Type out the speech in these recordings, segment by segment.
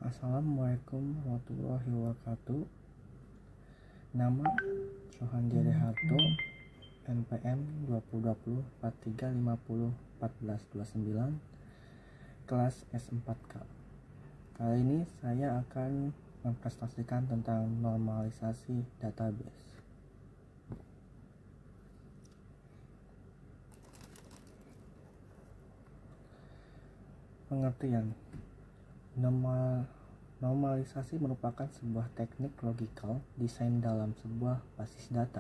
Assalamualaikum warahmatullahi wabarakatuh. Nama Johan Jere Harto, NPM 2020 4350 1429, kelas S4K. Kali ini saya akan mempresentasikan tentang normalisasi database. Pengertian: normalisasi merupakan sebuah teknik logikal desain dalam sebuah basis data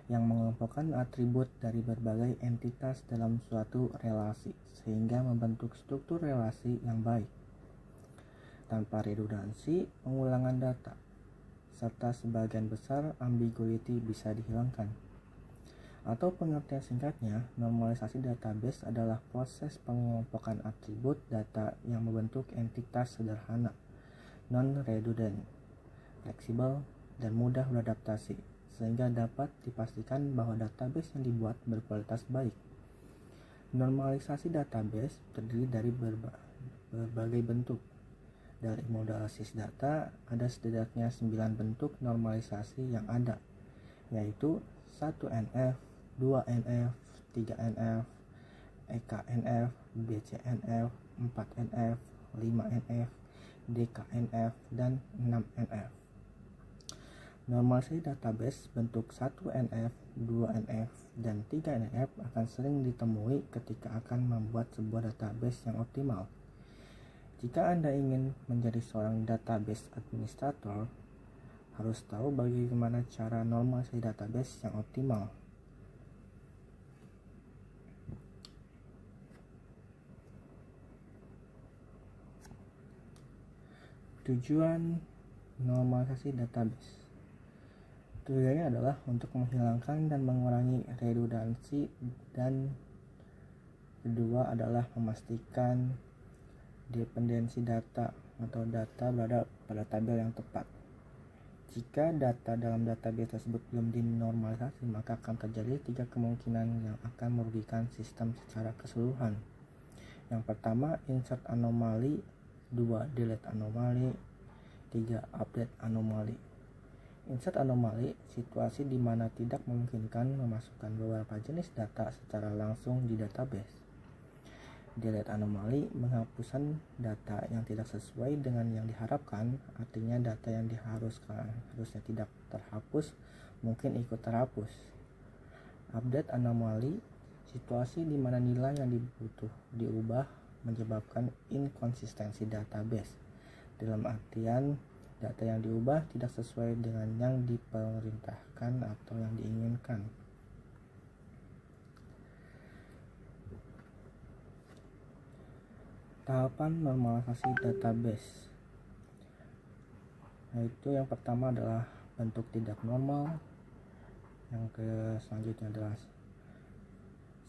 yang mengelompokkan atribut dari berbagai entitas dalam suatu relasi sehingga membentuk struktur relasi yang baik. Tanpa redundansi, pengulangan data, serta sebagian besar ambiguity bisa dihilangkan. Atau pengertian singkatnya, normalisasi database adalah proses pengelompokan atribut data yang membentuk entitas sederhana, non-redundant, fleksibel, dan mudah beradaptasi, sehingga dapat dipastikan bahwa database yang dibuat berkualitas baik. Normalisasi database terdiri dari berbagai bentuk. Dari modal basis data, ada setidaknya 9 bentuk normalisasi yang ada, yaitu 1NF, 2NF, 3NF, EKNF, BCNF, 4NF, 5NF, DKNF, dan 6NF. Normalisasi database bentuk 1NF, 2NF, dan 3NF akan sering ditemui ketika akan membuat sebuah database yang optimal. Jika Anda ingin menjadi seorang database administrator, harus tahu bagaimana cara normalisasi database yang optimal. Tujuan normalisasi database. Tujuannya adalah untuk menghilangkan dan mengurangi redundansi, dan kedua adalah memastikan dependensi data atau data berada pada tabel yang tepat. Jika data dalam database tersebut belum dinormalisasi, maka akan terjadi 3 kemungkinan yang akan merugikan sistem secara keseluruhan. Yang pertama, insert anomali, 2. delete anomali, 3. update anomali. Insert anomali, situasi di mana tidak memungkinkan memasukkan beberapa jenis data secara langsung di database. Delete anomali, penghapusan data yang tidak sesuai dengan yang diharapkan, artinya data yang harusnya tidak terhapus mungkin ikut terhapus. Update anomali, situasi di mana nilai yang diubah menyebabkan inkonsistensi database, dalam artian data yang diubah tidak sesuai dengan yang diperintahkan atau yang diinginkan. Tahapan normalisasi database, yaitu yang pertama adalah bentuk tidak normal, yang selanjutnya adalah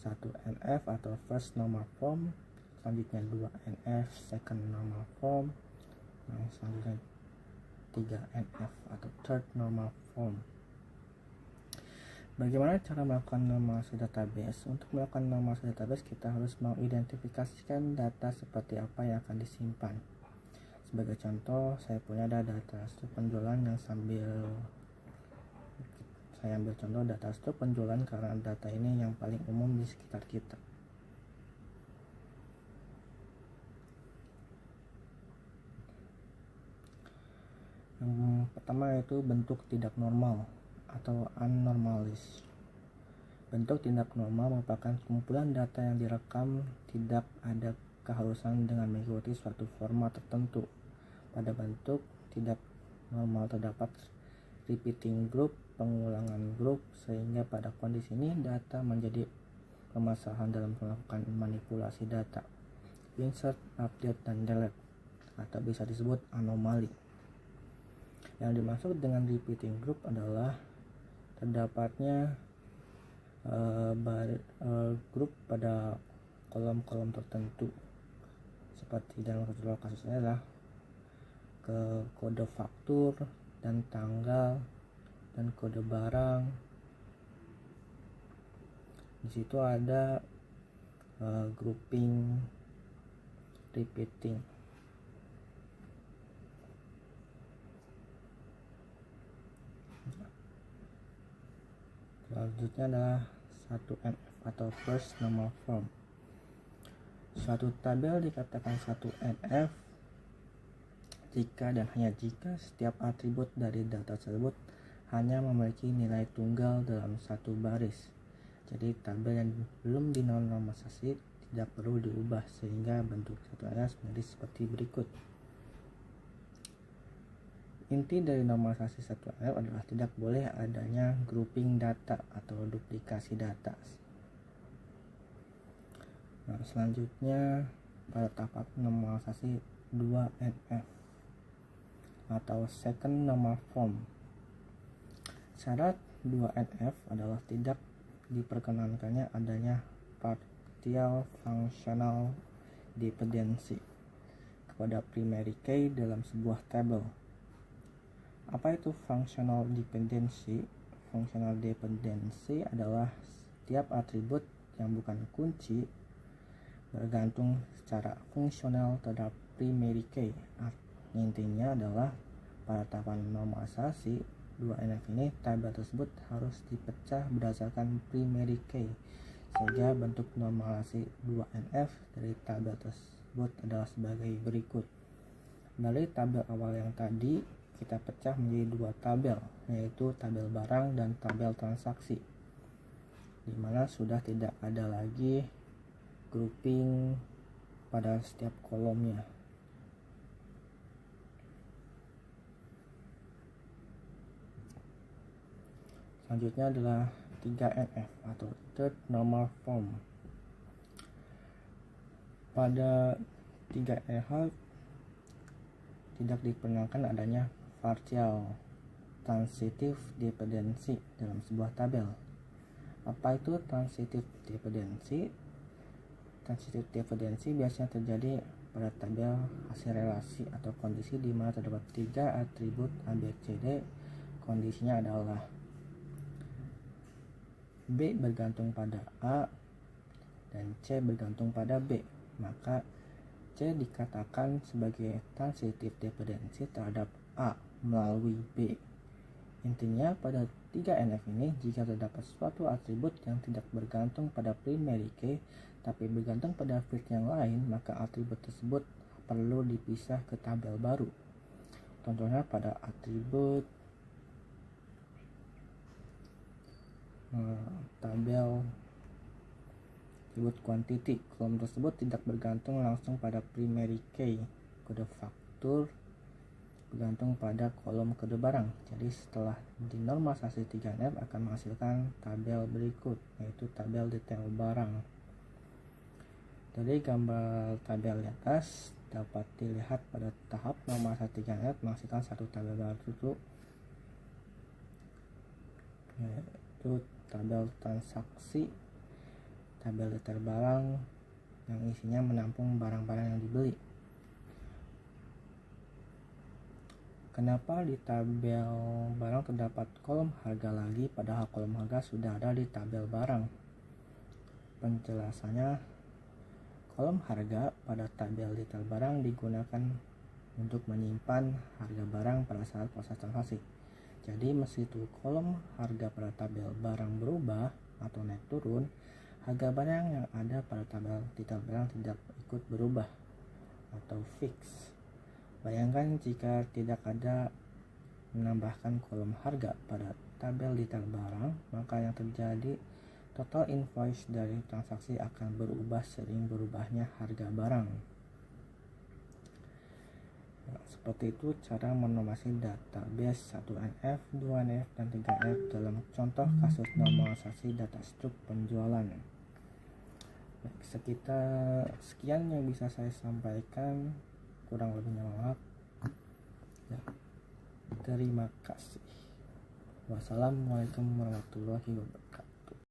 1NF atau first normal form, selanjutnya 2NF second normal form, yang selanjutnya 3NF atau third normal form. Bagaimana cara melakukan normalisasi database? Untuk melakukan normalisasi database, kita harus mengidentifikasikan data seperti apa yang akan disimpan. Sebagai contoh, saya punya data stok penjualan yang saya ambil contoh data stok penjualan karena data ini yang paling umum di sekitar kita. Yang pertama yaitu bentuk tidak normal atau anomalies. Bentuk tidak normal merupakan kumpulan data yang direkam tidak ada keharusan dengan mengikuti suatu format tertentu. Pada bentuk tidak normal terdapat repeating group, pengulangan grup, sehingga pada kondisi ini data menjadi permasalahan dalam melakukan manipulasi data, insert, update, dan delete, atau bisa disebut anomali. Yang dimaksud dengan repeating group adalah terdapatnya grup pada kolom-kolom tertentu, seperti dalam kasusnya adalah ke kode faktur dan tanggal dan kode barang. Di situ ada grouping repeating. Selanjutnya adalah 1NF atau first normal form. Suatu tabel dikatakan 1NF jika dan hanya jika setiap atribut dari data tersebut hanya memiliki nilai tunggal dalam satu baris. Jadi tabel yang belum dinormalisasi tidak perlu diubah sehingga bentuk 1NF menjadi seperti berikut. Inti dari normalisasi 1NF adalah tidak boleh adanya grouping data atau duplikasi data. Nah, selanjutnya pada tahap normalisasi 2NF atau second normal form. Syarat 2NF adalah tidak diperkenankannya adanya partial functional dependency kepada primary key dalam sebuah tabel. Apa itu functional dependency? Functional dependency adalah setiap atribut yang bukan kunci bergantung secara fungsional terhadap primary key. Intinya adalah pada tahapan normalisasi 2NF ini tabel tersebut harus dipecah berdasarkan primary key, sehingga bentuk normalisasi 2NF dari tabel tersebut adalah sebagai berikut. Dari tabel awal yang tadi kita pecah menjadi dua tabel, yaitu tabel barang dan tabel transaksi, di mana sudah tidak ada lagi grouping pada setiap kolomnya. Selanjutnya adalah 3NF atau third normal form. Pada 3NF tidak diperkenankan adanya partial transitive dependency dalam sebuah tabel. Apa itu transitive dependency? Transitive dependency biasanya terjadi pada tabel hasil relasi atau kondisi di mana terdapat 3 atribut A, B, C, D. Kondisinya adalah B bergantung pada A dan C bergantung pada B. Maka C dikatakan sebagai transitive dependency terhadap A melalui B. Intinya pada 3NF ini jika terdapat suatu atribut yang tidak bergantung pada primary key tapi bergantung pada field yang lain, maka atribut tersebut perlu dipisah ke tabel baru. Contohnya pada atribut tabel atribut quantity, kolom tersebut tidak bergantung langsung pada primary key. Kode faktur bergantung pada kolom kode barang. Jadi setelah dinormalisasi 3NF akan menghasilkan tabel berikut, yaitu tabel detail barang. Dari gambar tabel di atas dapat dilihat pada tahap normalisasi 3NF menghasilkan satu tabel baru, yaitu tabel transaksi, tabel detail barang yang isinya menampung barang-barang yang dibeli. Kenapa di tabel barang terdapat kolom harga lagi padahal kolom harga sudah ada di tabel barang? Penjelasannya, kolom harga pada tabel detail barang digunakan untuk menyimpan harga barang pada saat proses transaksi. Jadi meskipun kolom harga pada tabel barang berubah atau naik turun, harga barang yang ada pada tabel detail barang tidak ikut berubah atau fix. Bayangkan jika tidak ada menambahkan kolom harga pada tabel detail barang, maka yang terjadi total invoice dari transaksi akan berubah seiring berubahnya harga barang. Nah, seperti itu cara menormalisasi database 1NF, 2NF, dan 3NF dalam contoh kasus normalisasi data struk penjualan. Baik, sekian yang bisa saya sampaikan. Kurang lebihnya maaf ya. Terima kasih. Wassalamualaikum warahmatullahi wabarakatuh.